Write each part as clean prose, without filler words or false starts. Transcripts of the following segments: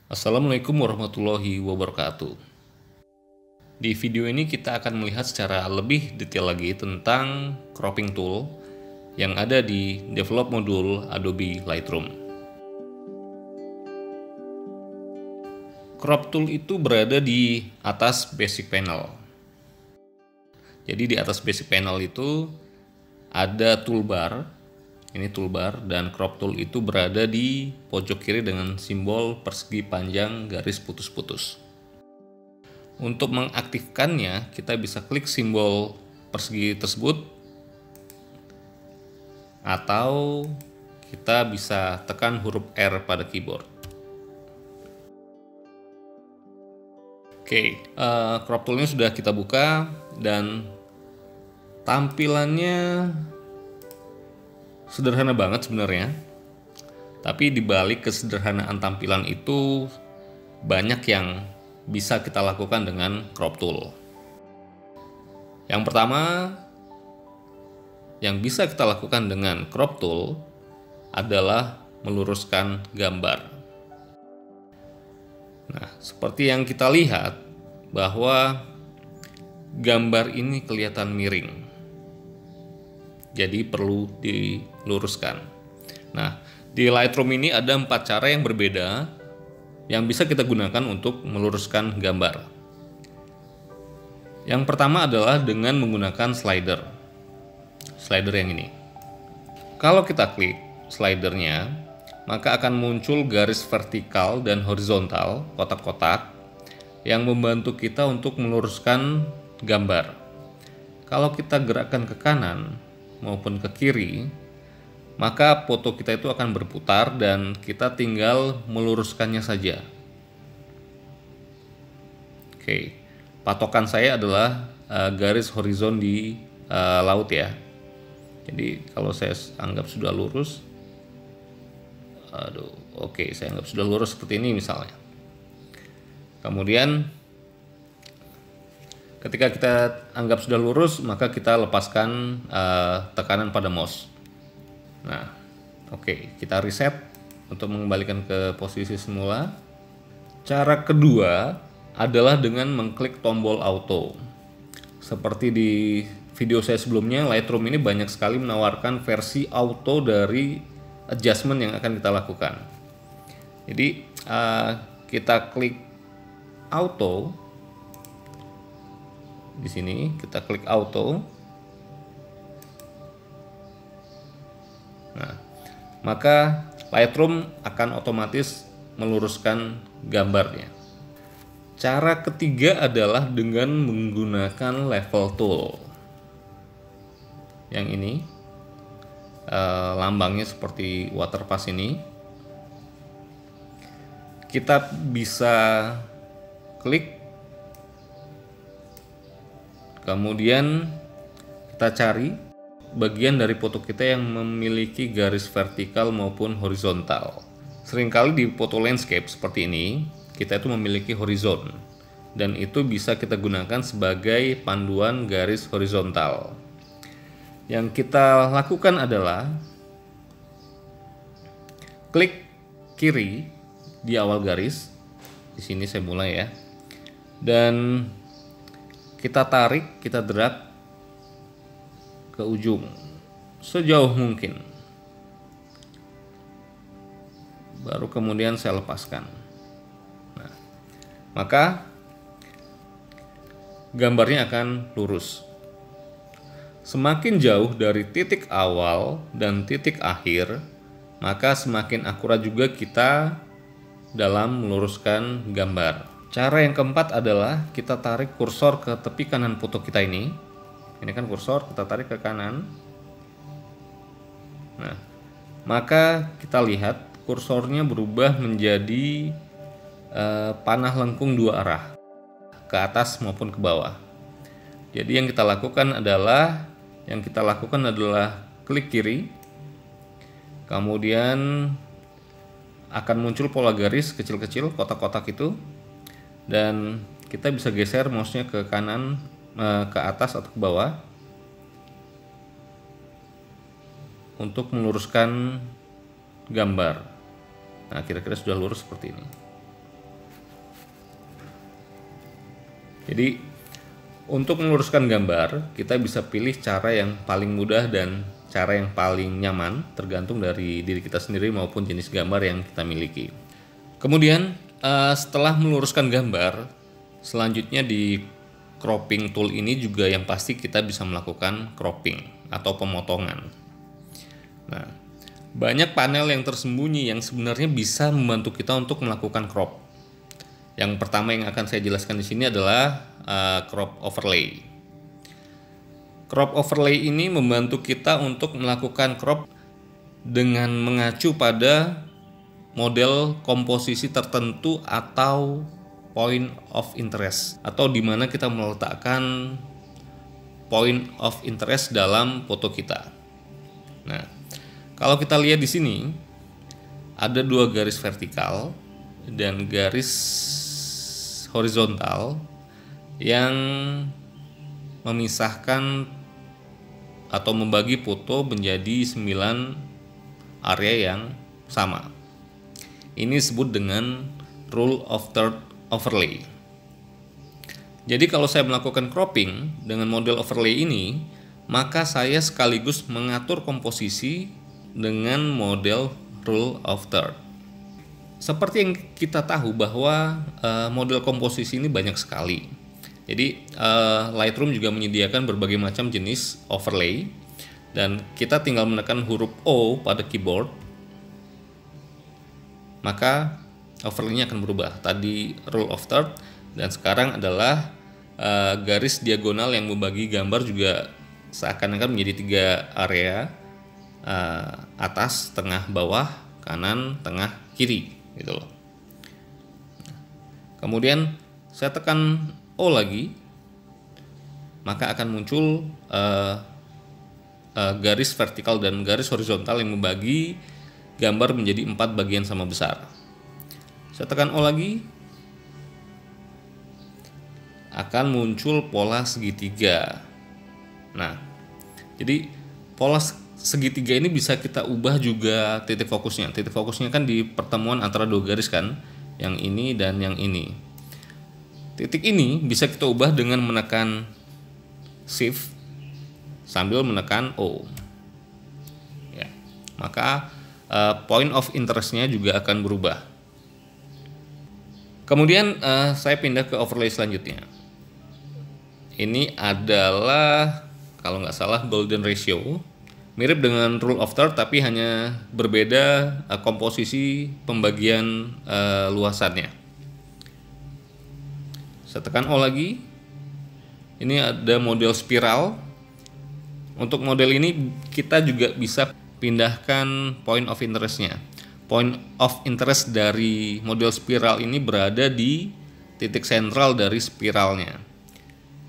Assalamualaikum warahmatullahi wabarakatuh. Di video ini kita akan melihat secara lebih detail lagi tentang cropping tool yang ada di develop modul Adobe Lightroom. Crop tool itu berada di atas basic panel. Jadi di atas basic panel itu ada toolbar. Ini toolbar, dan crop tool itu berada di pojok kiri dengan simbol persegi panjang garis putus-putus. Untuk mengaktifkannya, kita bisa klik simbol persegi tersebut, atau kita bisa tekan huruf R pada keyboard. Oke, crop toolnya sudah kita buka dan tampilannya sederhana banget sebenarnya, tapi dibalik kesederhanaan tampilan itu banyak yang bisa kita lakukan dengan crop tool. Yang pertama yang bisa kita lakukan dengan crop tool adalah meluruskan gambar. Nah, seperti yang kita lihat bahwa gambar ini kelihatan miring, jadi perlu diluruskan. Nah, di Lightroom ini ada 4 cara yang berbeda yang bisa kita gunakan untuk meluruskan gambar. Yang pertama adalah dengan menggunakan slider yang ini. Kalau kita klik slidernya, maka akan muncul garis vertikal dan horizontal, kotak-kotak, yang membantu kita untuk meluruskan gambar. Kalau kita gerakkan ke kanan maupun ke kiri, maka foto kita itu akan berputar dan kita tinggal meluruskannya saja. Oke, patokan saya adalah garis horizon di laut ya. Jadi kalau saya anggap sudah lurus, saya anggap sudah lurus seperti ini misalnya. Kemudian ketika kita anggap sudah lurus, maka kita lepaskan tekanan pada mouse. Nah, oke, kita reset untuk mengembalikan ke posisi semula. Cara kedua adalah dengan mengklik tombol auto. Seperti di video saya sebelumnya, Lightroom ini banyak sekali menawarkan versi auto dari adjustment yang akan kita lakukan. Jadi kita klik auto. Di sini kita klik auto. Nah, maka Lightroom akan otomatis meluruskan gambarnya. Cara ketiga adalah dengan menggunakan level tool. Yang ini lambangnya seperti water pass ini. Kita bisa klik, kemudian kita cari bagian dari foto kita yang memiliki garis vertikal maupun horizontal. Seringkali di foto landscape seperti ini, kita itu memiliki horizon, dan itu bisa kita gunakan sebagai panduan garis horizontal. Yang kita lakukan adalah klik kiri di awal garis. Di sini saya mulai ya. Dan kita tarik, kita drag ke ujung sejauh mungkin. Baru kemudian saya lepaskan. Nah, maka gambarnya akan lurus. Semakin jauh dari titik awal dan titik akhir, maka semakin akurat juga kita dalam meluruskan gambar. Cara yang keempat adalah kita tarik kursor ke tepi kanan foto kita ini. Ini kan kursor, kita tarik ke kanan. Nah, maka kita lihat kursornya berubah menjadi panah lengkung dua arah, ke atas maupun ke bawah. Jadi yang kita lakukan adalah klik kiri, kemudian akan muncul pola garis kecil-kecil, kotak-kotak itu, dan kita bisa geser mouse-nya ke kanan, ke atas atau ke bawah untuk meluruskan gambar. Nah, kira-kira sudah lurus seperti ini. Jadi untuk meluruskan gambar, kita bisa pilih cara yang paling mudah dan cara yang paling nyaman, tergantung dari diri kita sendiri maupun jenis gambar yang kita miliki. Kemudian setelah meluruskan gambar, selanjutnya di cropping tool ini juga yang pasti kita bisa melakukan cropping atau pemotongan. Nah, banyak panel yang tersembunyi yang sebenarnya bisa membantu kita untuk melakukan crop. Yang pertama yang akan saya jelaskan di sini adalah crop overlay. Crop overlay ini membantu kita untuk melakukan crop dengan mengacu pada model komposisi tertentu atau point of interest, atau di mana kita meletakkan point of interest dalam foto kita. Nah, kalau kita lihat di sini ada dua garis vertikal dan garis horizontal yang memisahkan atau membagi foto menjadi 9 area yang sama. Ini disebut dengan rule of third overlay. Jadi kalau saya melakukan cropping dengan model overlay ini, maka saya sekaligus mengatur komposisi dengan model rule of third. Seperti yang kita tahu bahwa model komposisi ini banyak sekali. Jadi Lightroom juga menyediakan berbagai macam jenis overlay, dan kita tinggal menekan huruf O pada keyboard, maka overlay-nya akan berubah. Tadi rule of third, dan sekarang adalah garis diagonal yang membagi gambar juga seakan-akan menjadi 3 area, atas, tengah, bawah, kanan, tengah, kiri, gitu loh. Kemudian saya tekan O lagi, maka akan muncul garis vertikal dan garis horizontal yang membagi gambar menjadi 4 bagian sama besar. Saya tekan O lagi, akan muncul pola segitiga. Nah, jadi pola segitiga ini bisa kita ubah juga titik fokusnya. Titik fokusnya kan di pertemuan antara 2 garis kan, yang ini dan yang ini. Titik ini bisa kita ubah dengan menekan Shift sambil menekan O. Ya, maka point of interest-nya juga akan berubah. Kemudian saya pindah ke overlay selanjutnya. Ini adalah kalau nggak salah golden ratio, mirip dengan rule of third tapi hanya berbeda komposisi pembagian luasannya. Saya tekan O lagi. Ini ada model spiral. Untuk model ini kita juga bisa pindahkan point of interest-nya. Point of interest dari model spiral ini berada di titik sentral dari spiralnya.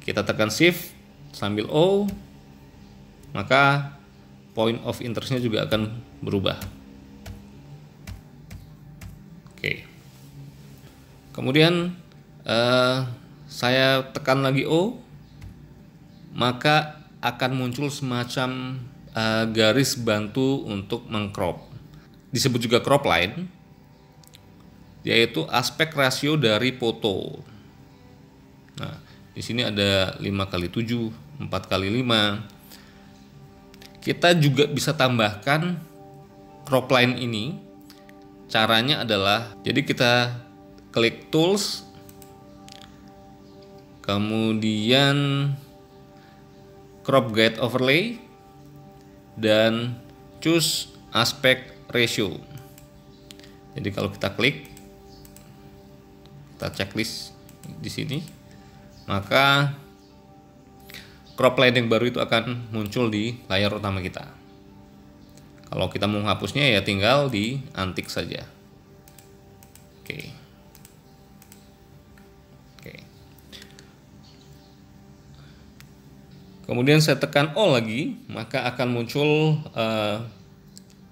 Kita tekan Shift sambil O, maka point of interest-nya juga akan berubah. Oke. Kemudian saya tekan lagi O, maka akan muncul semacam garis bantu untuk mengcrop. Disebut juga crop line, yaitu aspek rasio dari foto. Nah, di sini ada 5x7, 4x5. Kita juga bisa tambahkan crop line ini. Caranya adalah, jadi kita klik tools, kemudian crop guide overlay, dan choose aspect ratio. Jadi kalau kita klik, kita checklist di sini, maka crop line yang baru itu akan muncul di layar utama kita. Kalau kita mau menghapusnya ya tinggal di untick saja. Oke. Kemudian saya tekan O lagi, maka akan muncul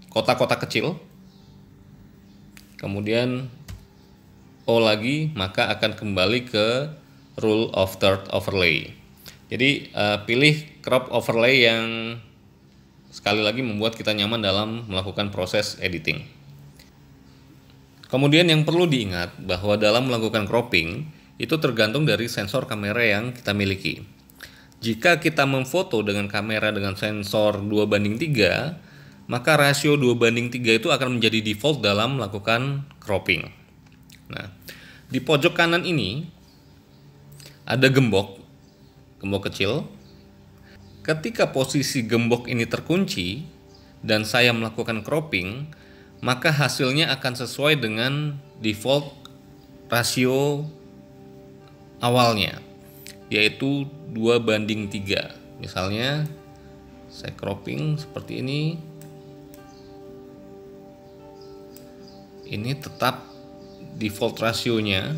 kotak-kotak kecil. Kemudian O lagi, maka akan kembali ke rule of third overlay. Jadi pilih crop overlay yang sekali lagi membuat kita nyaman dalam melakukan proses editing. Kemudian yang perlu diingat bahwa dalam melakukan cropping itu tergantung dari sensor kamera yang kita miliki. Jika kita memfoto dengan kamera dengan sensor 2:3, maka rasio 2:3 itu akan menjadi default dalam melakukan cropping. Nah, di pojok kanan ini ada gembok kecil. Ketika posisi gembok ini terkunci dan saya melakukan cropping, maka hasilnya akan sesuai dengan default rasio awalnya, yaitu 2:3. Misalnya saya cropping seperti ini tetap default rasionya,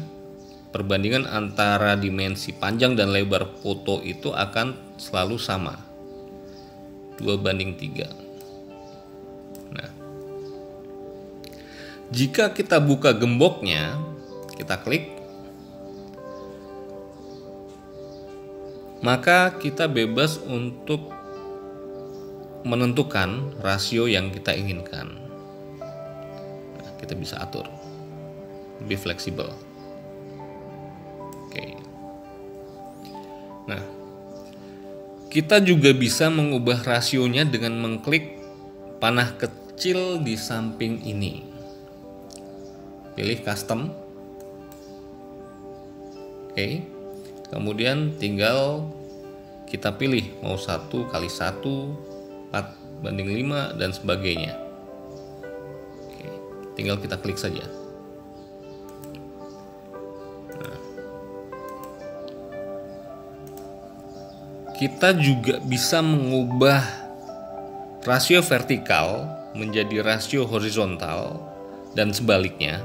perbandingan antara dimensi panjang dan lebar foto itu akan selalu sama, 2:3. Nah, jika kita buka gemboknya, kita klik, maka kita bebas untuk menentukan rasio yang kita inginkan. Nah, kita bisa atur lebih fleksibel. Oke. Nah, kita juga bisa mengubah rasionya dengan mengklik panah kecil di samping ini. Pilih custom. Oke. Kemudian tinggal kita pilih mau 1x1, 4:5 dan sebagainya. Oke, tinggal kita klik saja. Nah, kita juga bisa mengubah rasio vertikal menjadi rasio horizontal dan sebaliknya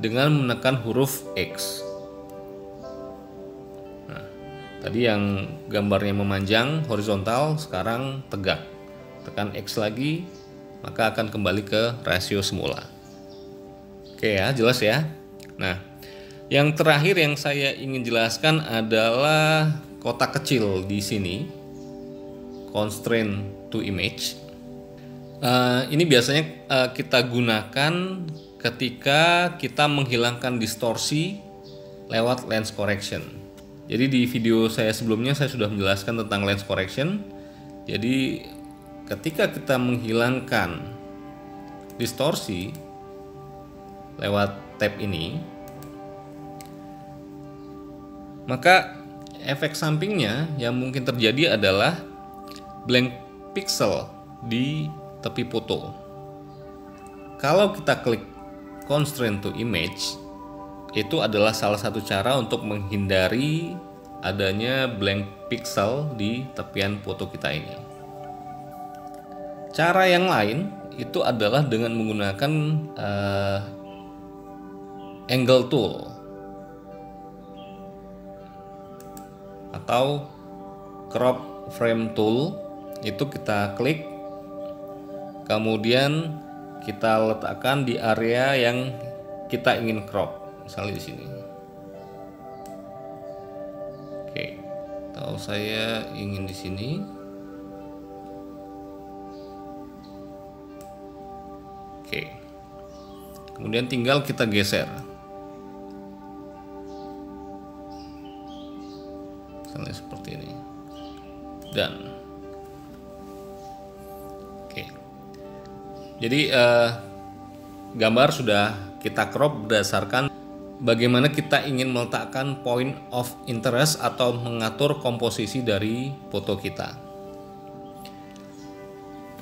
dengan menekan huruf X. Tadi yang gambarnya memanjang horizontal, sekarang tegak. Tekan X lagi, maka akan kembali ke rasio semula. Oke ya, jelas ya. Nah, yang terakhir yang saya ingin jelaskan adalah kotak kecil di sini, constraint to image. Ini biasanya kita gunakan ketika kita menghilangkan distorsi lewat lens correction. Jadi di video saya sebelumnya saya sudah menjelaskan tentang lens correction. Jadi ketika kita menghilangkan distorsi lewat tab ini, maka efek sampingnya yang mungkin terjadi adalah blank pixel di tepi foto. Kalau kita klik constraint to image, itu adalah salah satu cara untuk menghindari adanya blank pixel di tepian foto kita ini. Cara yang lain itu adalah dengan menggunakan angle tool atau crop frame tool. Itu kita klik, kemudian kita letakkan di area yang kita ingin crop. Misalnya di sini. Oke, kalau saya ingin di sini. Oke. Kemudian tinggal kita geser. Misalnya seperti ini. Dan oke. Jadi gambar sudah kita crop berdasarkan bagaimana kita ingin meletakkan point of interest atau mengatur komposisi dari foto kita.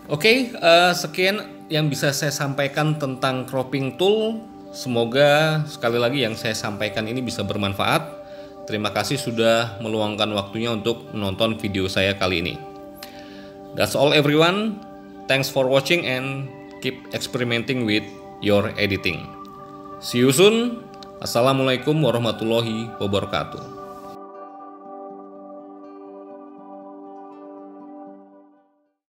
Oke, sekian yang bisa saya sampaikan tentang cropping tool. Semoga sekali lagi yang saya sampaikan ini bisa bermanfaat. Terima kasih sudah meluangkan waktunya untuk menonton video saya kali ini. That's all everyone. Thanks for watching and keep experimenting with your editing. See you soon. Assalamualaikum warahmatullahi wabarakatuh.